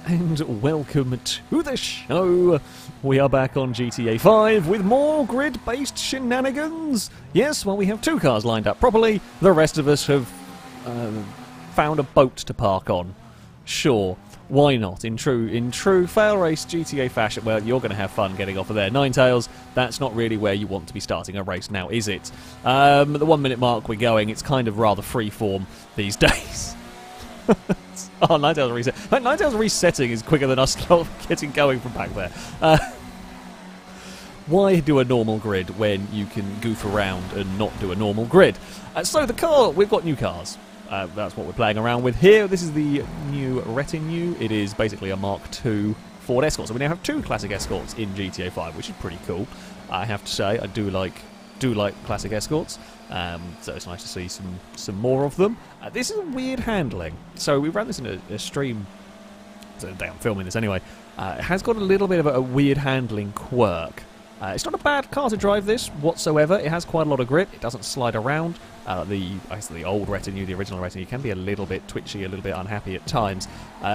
and welcome to the show. We are back on GTA 5 with more grid-based shenanigans. Yes, well, we have two cars lined up properly. The rest of us have found a boat to park on. Sure, why not? In true FailRace GTA fashion, well, you're going to have fun getting off of there. Ninetales, that's not really where you want to be starting a race now, is it? At the 1 minute mark we're going, it's kind of rather freeform these days. Oh, Ninetales reset. Ninetales resetting is quicker than us getting going from back there. Why do a normal grid when you can goof around and not do a normal grid? So the car, we've got new cars. That's what we're playing around with here. This is the new Retinue. It is basically a Mark II Ford Escort. So we now have two classic Escorts in GTA 5, which is pretty cool. I have to say, I do like classic Escorts. So it's nice to see some more of them. This is a weird handling. So we ran this in a stream. So the day I'm filming this anyway. It has got a little bit of a weird handling quirk. It's not a bad car to drive this whatsoever. It has quite a lot of grip. It doesn't slide around. The old Retinue, the original Retinue, can be a little bit twitchy, a little bit unhappy at times.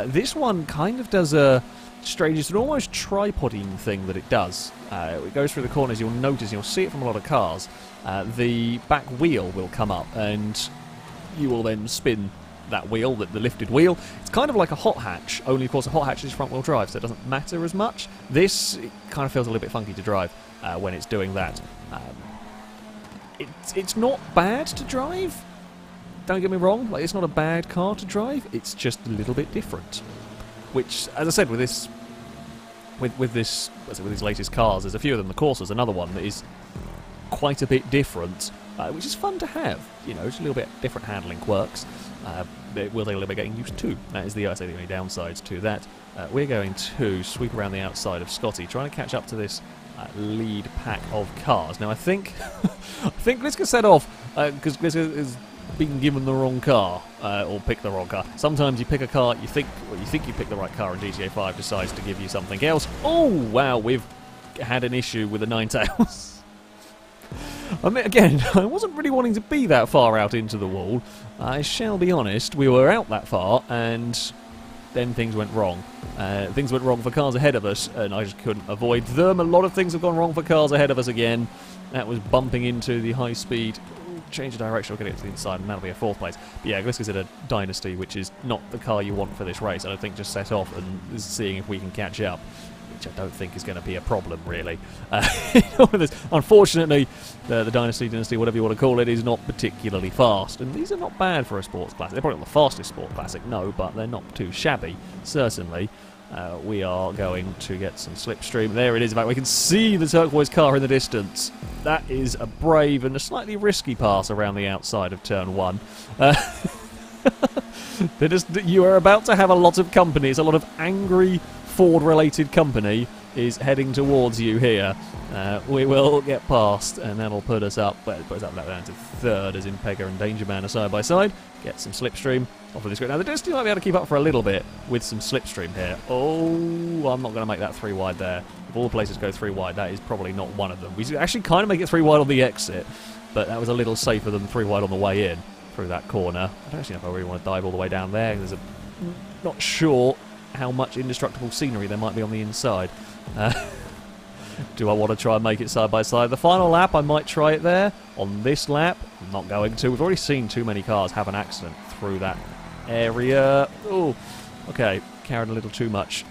This one kind of does a strange, it's an almost tripoding thing that it does. It goes through the corners. You'll notice, you'll see it from a lot of cars. The back wheel will come up, and you will then spin that wheel, the lifted wheel. It's kind of like a hot hatch, only of course a hot hatch is front wheel drive, so it doesn't matter as much. This, it kind of feels a little bit funky to drive when it's doing that. It's not bad to drive, don't get me wrong, like, it's not a bad car to drive, it's just a little bit different. Which, as I said, with this with these latest cars, there's a few of them. The Corsa's another one that is quite a bit different, which is fun to have. You know, just a little bit different handling quirks. It will take a little bit getting used to. That is the only downsides to that. We're going to sweep around the outside of Scotty, trying to catch up to this lead pack of cars. Now I think I think Gliska set off because Gliska has been given the wrong car or picked the wrong car. Sometimes you pick a car, you think you picked the right car, and GTA 5 decides to give you something else. Oh wow, we've had an issue with the Ninetales. I mean, again, I wasn't really wanting to be that far out into the wall. I shall be honest, we were out that far, and then things went wrong. Things went wrong for cars ahead of us, and I just couldn't avoid them. A lot of things have gone wrong for cars ahead of us again. That was bumping into the high speed. Change of direction, we'll get it to the inside, and that'll be a fourth place. But yeah, Gliska's in a Dynasty, which is not the car you want for this race. I don't think just set off and seeing if we can catch up, which I don't think is going to be a problem, really. Unfortunately, the Dynasty, whatever you want to call it, is not particularly fast. And these are not bad for a sports classic. They're probably not the fastest sport classic, no, but they're not too shabby, certainly. We are going to get some slipstream. There it is. In fact, we can see the turquoise car in the distance. That is a brave and a slightly risky pass around the outside of turn 1. You are about to have a lot of company. It's a lot of angry Ford-related company is heading towards you here. We will get past, and that'll put us up. Well, it puts us up down to third, as in Pegger and Danger Man are side by side. Get some slipstream off of this grid. Now the Dynasty might be able to keep up for a little bit with some slipstream here. Oh, I'm not going to make that 3 wide there. If all the places go 3 wide, that is probably not one of them. We actually kind of make it 3 wide on the exit, but that was a little safer than 3 wide on the way in through that corner. I don't actually know if I really want to dive all the way down there. Not sure how much indestructible scenery there might be on the inside. Do I want to try and make it side by side? The final lap, I might try it there. On this lap, I'm not going to. We've already seen too many cars have an accident through that area. Oh, okay, carried a little too much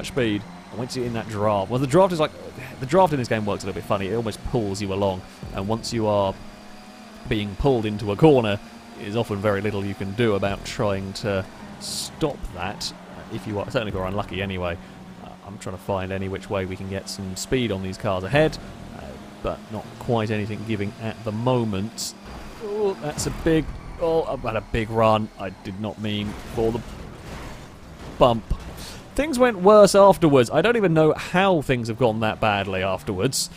speed. I went to it in that draft. Well, the draft is like, the draft in this game works a little bit funny. It almost pulls you along, and once you are being pulled into a corner, there's often very little you can do about trying to stop that. If you are, certainly if you're unlucky anyway. I'm trying to find any which way we can get some speed on these cars ahead, but not quite anything giving at the moment. Oh, that's a big... Oh, I've had a big run. I did not mean for the bump. Things went worse afterwards. I don't even know how things have gone that badly afterwards.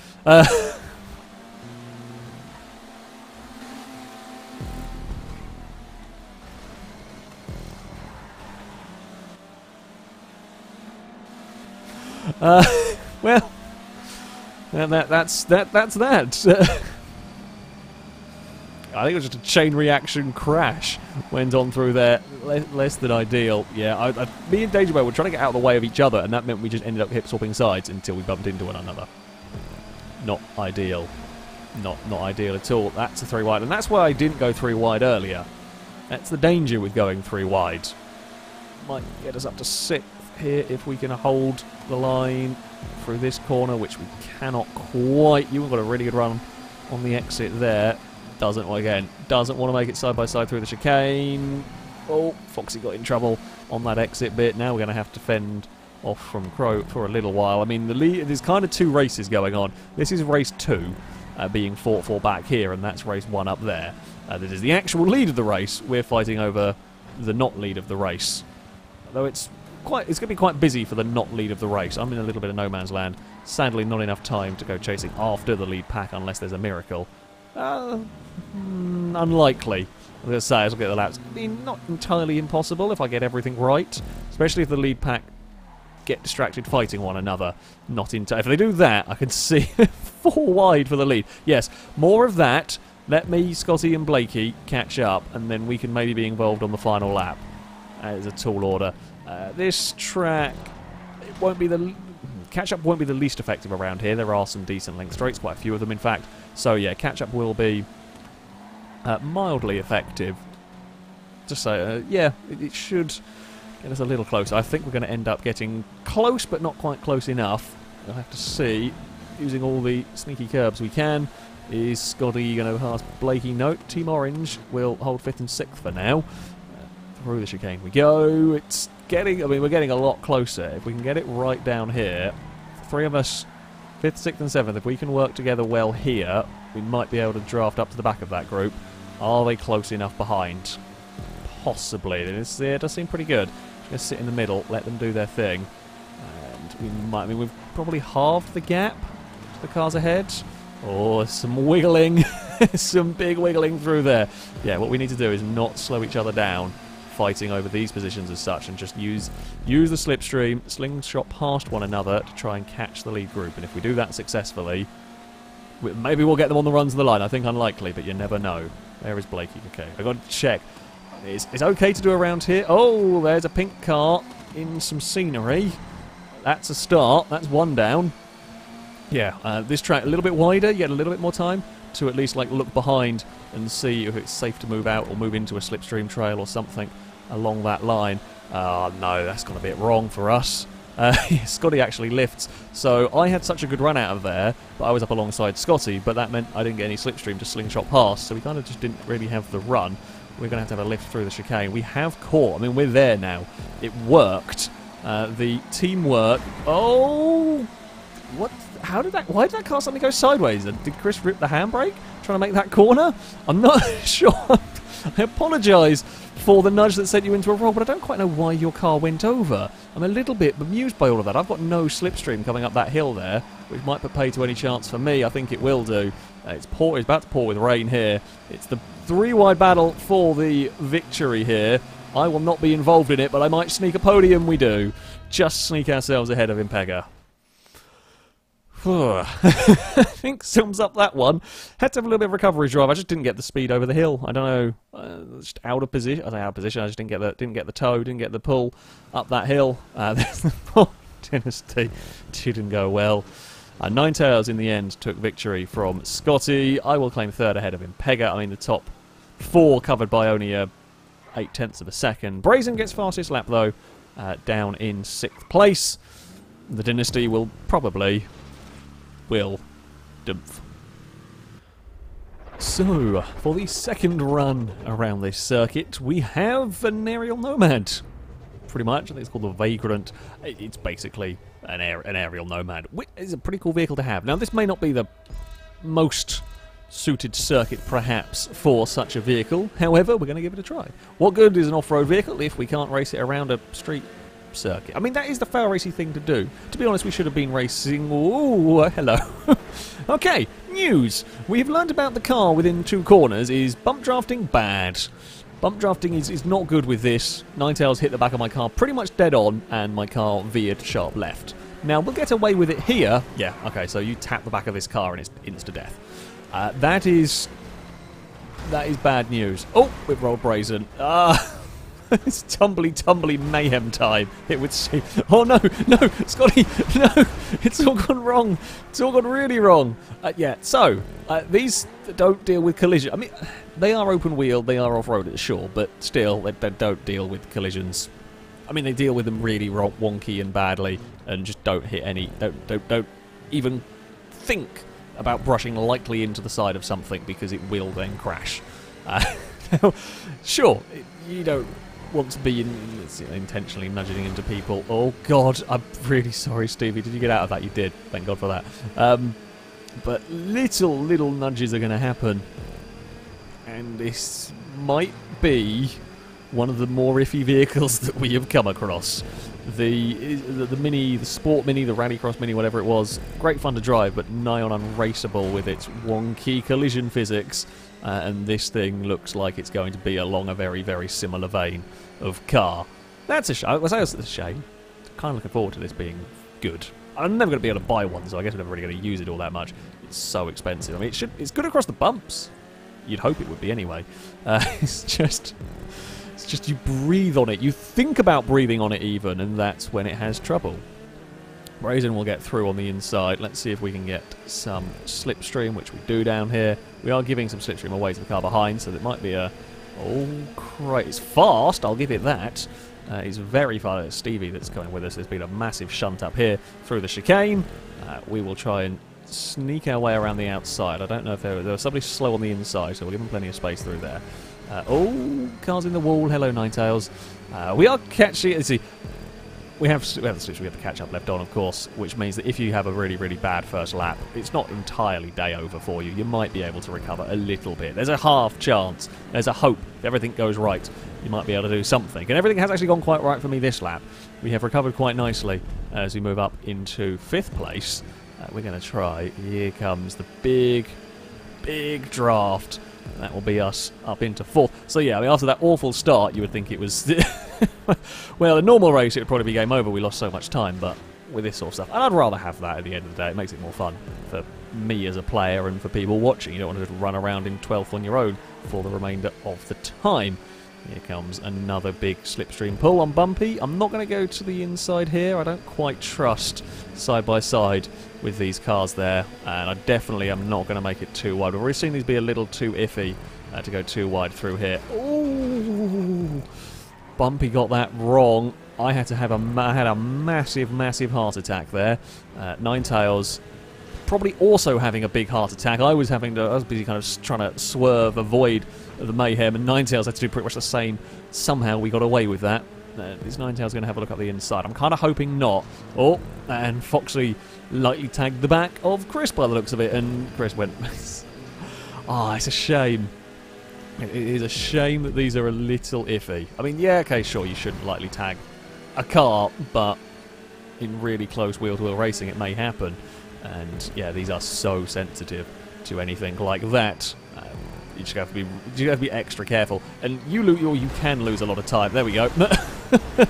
Well, that's that. I think it was just a chain reaction crash went on through there. Less than ideal. Yeah, me and Dangerboy were trying to get out of the way of each other, and that meant we just ended up hip-swapping sides until we bumped into one another. Not ideal. Not ideal at all. That's a 3 wide, and that's why I didn't go 3 wide earlier. That's the danger with going 3 wide. Might get us up to 6th here if we can hold the line through this corner, which we cannot quite. You've got a really good run on the exit there. Doesn't want to make it side by side through the chicane. Oh, Foxy got in trouble on that exit bit. Now we're going to have to fend off from Crow for a little while. I mean, there's kind of 2 races going on. This is race 2 being fought for back here, and that's race 1 up there. This is the actual lead of the race. We're fighting over the not lead of the race. Though it's going to be quite busy for the not lead of the race. I'm in a little bit of no man's land. Sadly, not enough time to go chasing after the lead pack unless there's a miracle. Unlikely. I was going to say, as I get the laps, I mean, not entirely impossible if I get everything right, especially if the lead pack get distracted fighting one another. Not in time. If they do that, I can see 4 wide for the lead. Yes, more of that. Let me, Scotty and Blakey catch up, and then we can maybe be involved on the final lap. As a tall order. This track, it won't be the catch-up won't be the least effective around here. There are some decent length straights, quite a few of them in fact. So yeah, catch-up will be mildly effective. Just so, yeah, it should get us a little closer. I think we're going to end up getting close, but not quite close enough. We'll have to see, using all the sneaky curbs we can. Is Scotty going to pass Blakey? No, Team Orange will hold 5th and 6th for now. Through the chicane we go. It's getting, I mean, we're getting a lot closer. If we can get it right down here, 3 of us, 5th, 6th and 7th, if we can work together well here, we might be able to draft up to the back of that group. Are they close enough behind? Possibly. It does seem pretty good. Just sit in the middle, let them do their thing. And we might, I mean, we've probably halved the gap to the cars ahead. Oh, some wiggling. Some big wiggling through there. Yeah, what we need to do is not slow each other down fighting over these positions as such, and just use the slipstream, slingshot past one another to try and catch the lead group. And if we do that successfully, maybe we'll get them on the runs of the line. I think unlikely, but you never know. There is Blakey. Okay, I've got to check. It's okay to do around here. Oh, there's a pink car in some scenery. That's a start. That's 1 down. Yeah, this track a little bit wider. You get a little bit more time to at least like look behind and see if it's safe to move out or move into a slipstream trail or something along that line. Oh no, that's gone a bit wrong for us. Scotty actually lifts, so I had such a good run out of there, but I was up alongside Scotty, but that meant I didn't get any slipstream to slingshot past, so we kind of just didn't really have the run. We're going to have a lift through the chicane. We have caught, I mean, we're there now. It worked. The teamwork. Oh! What? How did that? Why did that car suddenly go sideways? Did Chris rip the handbrake trying to make that corner? I'm not sure. I apologise for the nudge that sent you into a roll, but I don't quite know why your car went over. I'm a little bit bemused by all of that. I've got no slipstream coming up that hill there, which might put pay to any chance for me. I think it will do. It's about to pour with rain here. It's the 3-wide battle for the victory here. I will not be involved in it, but I might sneak a podium. We do. Just sneak ourselves ahead of Impega. I think sums up that one. Had to have a little bit of recovery drive. I just didn't get the speed over the hill. I don't know, just out of position. I say out of position. I just didn't get the toe, didn't get the pull up that hill. There's the poor Dynasty. Didn't go well. Ninetales in the end took victory from Scotty. I will claim 3rd ahead of Impega. I mean, the top 4 covered by only 8/10 of a second. Brazen gets fastest lap though, down in 6th place. The Dynasty will probably dumph. So, for the 2nd run around this circuit, we have an Ariel Nomad. Pretty much, I think it's called the Vagrant. It's basically an Ariel Nomad. It's a pretty cool vehicle to have. Now, this may not be the most suited circuit, perhaps, for such a vehicle. However, we're going to give it a try. What good is an off-road vehicle if we can't race it around a street circuit? I mean, that is the FailRacey thing to do. To be honest, we should have been racing. Ooh, hello. Okay, news. We've learned about the car within 2 corners is bump drafting bad. Bump drafting is not good with this. Ninetales hit the back of my car pretty much dead on, and my car veered sharp left. Now, we'll get away with it here. Yeah, okay, so you tap the back of this car and it's insta-death. That is That is bad news. Oh, we've rolled brazen. It's tumbly mayhem time. It would seem. Oh no, no, Scotty, no! It's all gone wrong. It's all gone really wrong. Yeah. So these don't deal with collision. I mean, they are open wheel, they are off road, sure, but still, they don't deal with collisions. I mean, they deal with them really wonky and badly, and just don't hit any. Don't even think about brushing lightly into the side of something because it will then crash. Sure, you don't want to be intentionally nudging into people. Oh God, I'm really sorry, Stevie. Did you get out of that? You did. Thank God for that. But little nudges are going to happen, and this might be one of the more iffy vehicles that we have come across. The Mini, the Sport Mini, the Rallycross Mini, whatever it was, great fun to drive, but nigh on unraceable with its wonky collision physics. And this thing looks like it's going to be along a very, very similar vein of car. That's a shame. I say it's a shame. Kind of looking forward to this being good. I'm never going to be able to buy one, so I guess I'm never really going to use it all that much. It's so expensive. I mean, it's good across the bumps. You'd hope it would be anyway. It's just you breathe on it. You think about breathing on it even, and that's when it has trouble. Brazen will get through on the inside. Let's see if we can get some slipstream, which we do down here. We are giving some slipstream away to the car behind, so that might be a... Oh, great. It's fast, I'll give it that. It's very fast. It's Stevie that's coming with us. There's been a massive shunt up here through the chicane. We will try and sneak our way around the outside. I don't know if there was somebody slow on the inside, so we'll give them plenty of space through there. Oh, cars in the wall. Hello, Ninetales. We are catching... Let's see. We have the switch, we have the catch-up left on, of course, which means that if you have a really, really bad first lap, it's not entirely day over for you. You might be able to recover a little bit. There's a half chance. There's a hope. If everything goes right, you might be able to do something. And everything has actually gone quite right for me this lap. We have recovered quite nicely as we move up into 5th place. We're going to try. Here comes the big draft. That will be us up into 4th. So yeah, I mean, after that awful start, you would think it was... Well, a normal race, it would probably be game over. We lost so much time, but with this sort of stuff... And I'd rather have that at the end of the day. It makes it more fun for me as a player and for people watching. You don't want to just run around in 12th on your own for the remainder of the time. Here comes another big slipstream pull on Bumpy. I'm not going to go to the inside here. I don't quite trust side by side with these cars there, and I definitely am not going to make it too wide. We've already seen these be a little too iffy to go too wide through here. Ooh, Bumpy got that wrong. I had to have a massive heart attack there. Ninetales probably also having a big heart attack. I was busy kind of trying to swerve, avoid the Mayhem, and Ninetales had to do pretty much the same. Somehow we got away with that. Is Ninetales going to have a look up the inside? I'm kind of hoping not. Oh, and Foxy lightly tagged the back of Chris by the looks of it, and Chris went... it's a shame. It is a shame that these are a little iffy. I mean, yeah, okay, sure, you shouldn't lightly tag a car, but in really close wheel-to-wheel racing it may happen. And yeah, these are so sensitive to anything like that. You just have to be extra careful, and you can lose a lot of time. There we go.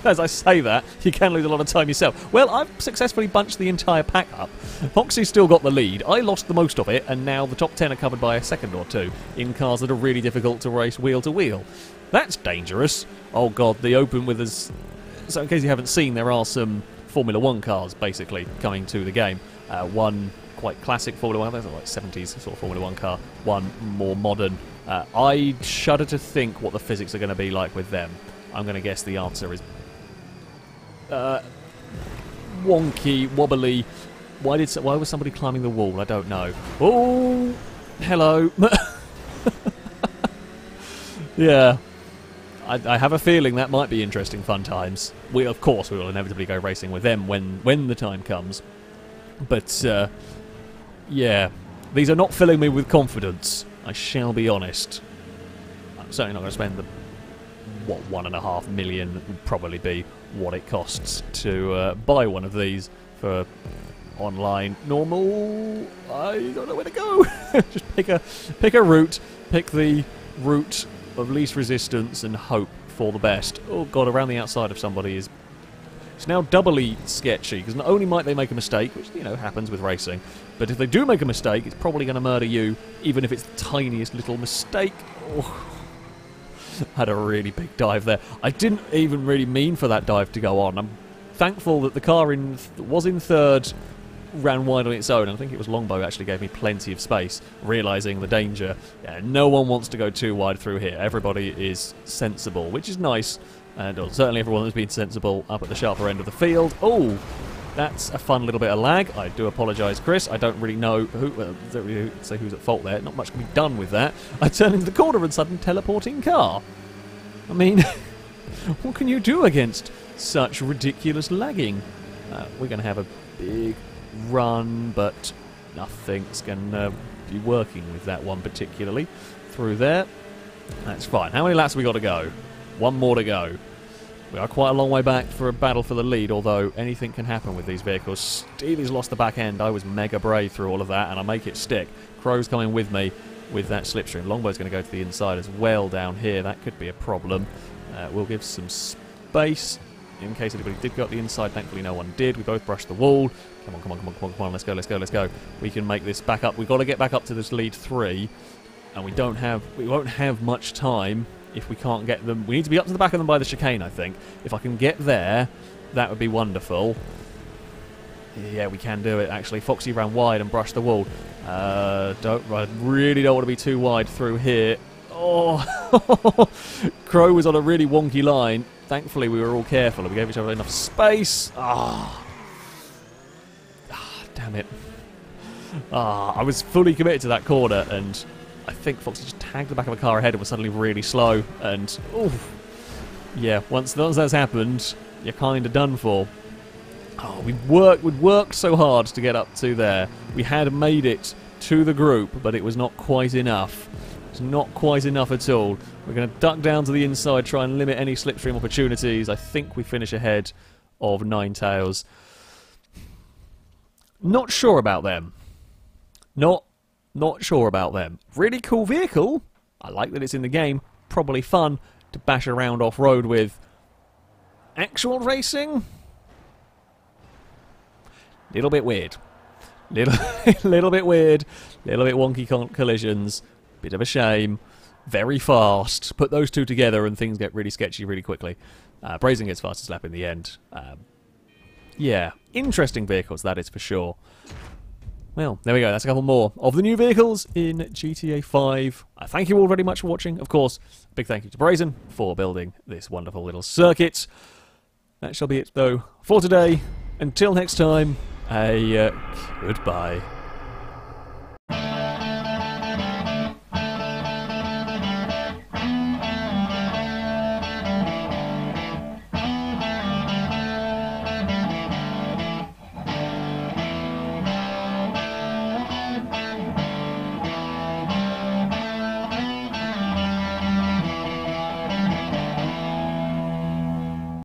As I say that, you can lose a lot of time yourself. Well, I've successfully bunched the entire pack up. Foxy's still got the lead. I lost the most of it, and now the top 10 are covered by a second or two in cars that are really difficult to race wheel to wheel. That's dangerous. Oh God, the open with us. So in case you haven't seen, there are some Formula 1 cars basically coming to the game. One quite classic Formula 1, there's like 70s sort of Formula 1 car, one more modern. I shudder to think what the physics are going to be like with them. I'm going to guess the answer is wonky, wobbly. Why was somebody climbing the wall? I don't know. Oh, hello. Yeah, I have a feeling that might be interesting fun times. Of course, we will inevitably go racing with them when the time comes. But, yeah, these are not filling me with confidence, I shall be honest. I'm certainly not going to spend the, 1.5 million would probably be what it costs to buy one of these for online normal. I don't know where to go. Just pick a route, pick the route of least resistance and hope for the best. Oh God, around the outside of somebody is... It's now doubly sketchy, because not only might they make a mistake, which, you know, happens with racing, but if they do make a mistake, it's probably going to murder you, even if it's the tiniest little mistake. Oh. Had a really big dive there. I didn't even really mean for that dive to go on. I'm thankful that the car was in third, ran wide on its own. I think it was Longbow actually gave me plenty of space, realising the danger. Yeah, no one wants to go too wide through here. Everybody is sensible, which is nice. And certainly everyone has been sensible up at the sharper end of the field. Oh, that's a fun little bit of lag. I do apologise, Chris. I don't really know who. Don't really say who's at fault there. Not much can be done with that. I turn into the corner and sudden teleporting car. I mean, what can you do against such ridiculous lagging? We're going to have a big run, but nothing's going to be working with that one particularly through there. That's fine. How many laps have we got to go? One more to go. We are quite a long way back for a battle for the lead, although anything can happen with these vehicles. Steely's lost the back end. I was mega brave through all of that, and I make it stick. Crow's coming with me with that slipstream. Longbow's going to go to the inside as well down here. That could be a problem. We'll give some space in case anybody did go up the inside. Thankfully no one did. We both brushed the wall. Come on, come on, come on, come on, come on. Let's go, let's go, let's go. We can make this back up. We've got to get back up to this lead 3, and we won't have much time if we can't get them. We need to be up to the back of them by the chicane, I think. If I can get there, that would be wonderful. Yeah, we can do it, actually. Foxy ran wide and brushed the wall. I really don't want to be too wide through here. Oh, Crow was on a really wonky line. Thankfully, we were all careful and we gave each other enough space. Damn it. I was fully committed to that corner, and I think Foxy just tagged the back of a car ahead and was suddenly really slow. And, yeah, once that's happened, you're kind of done for. Oh, we'd worked so hard to get up to there. We had made it to the group, but it was not quite enough. It's not quite enough at all. We're going to duck down to the inside, try and limit any slipstream opportunities. I think we finish ahead of Ninetales. Not sure about them. Not sure about them. Really cool vehicle. I like that it's in the game. Probably fun to bash around off-road with. Actual racing? Little bit weird. Little bit weird. Little bit wonky collisions. Bit of a shame. Very fast. Put those two together and things get really sketchy really quickly. Brazen gets fastest lap in the end. Yeah, interesting vehicles, that is for sure. Well, there we go. That's a couple more of the new vehicles in GTA 5. Thank you all very much for watching. Of course, big thank you to Brazen for building this wonderful little circuit. That shall be it, though, for today. Until next time, goodbye.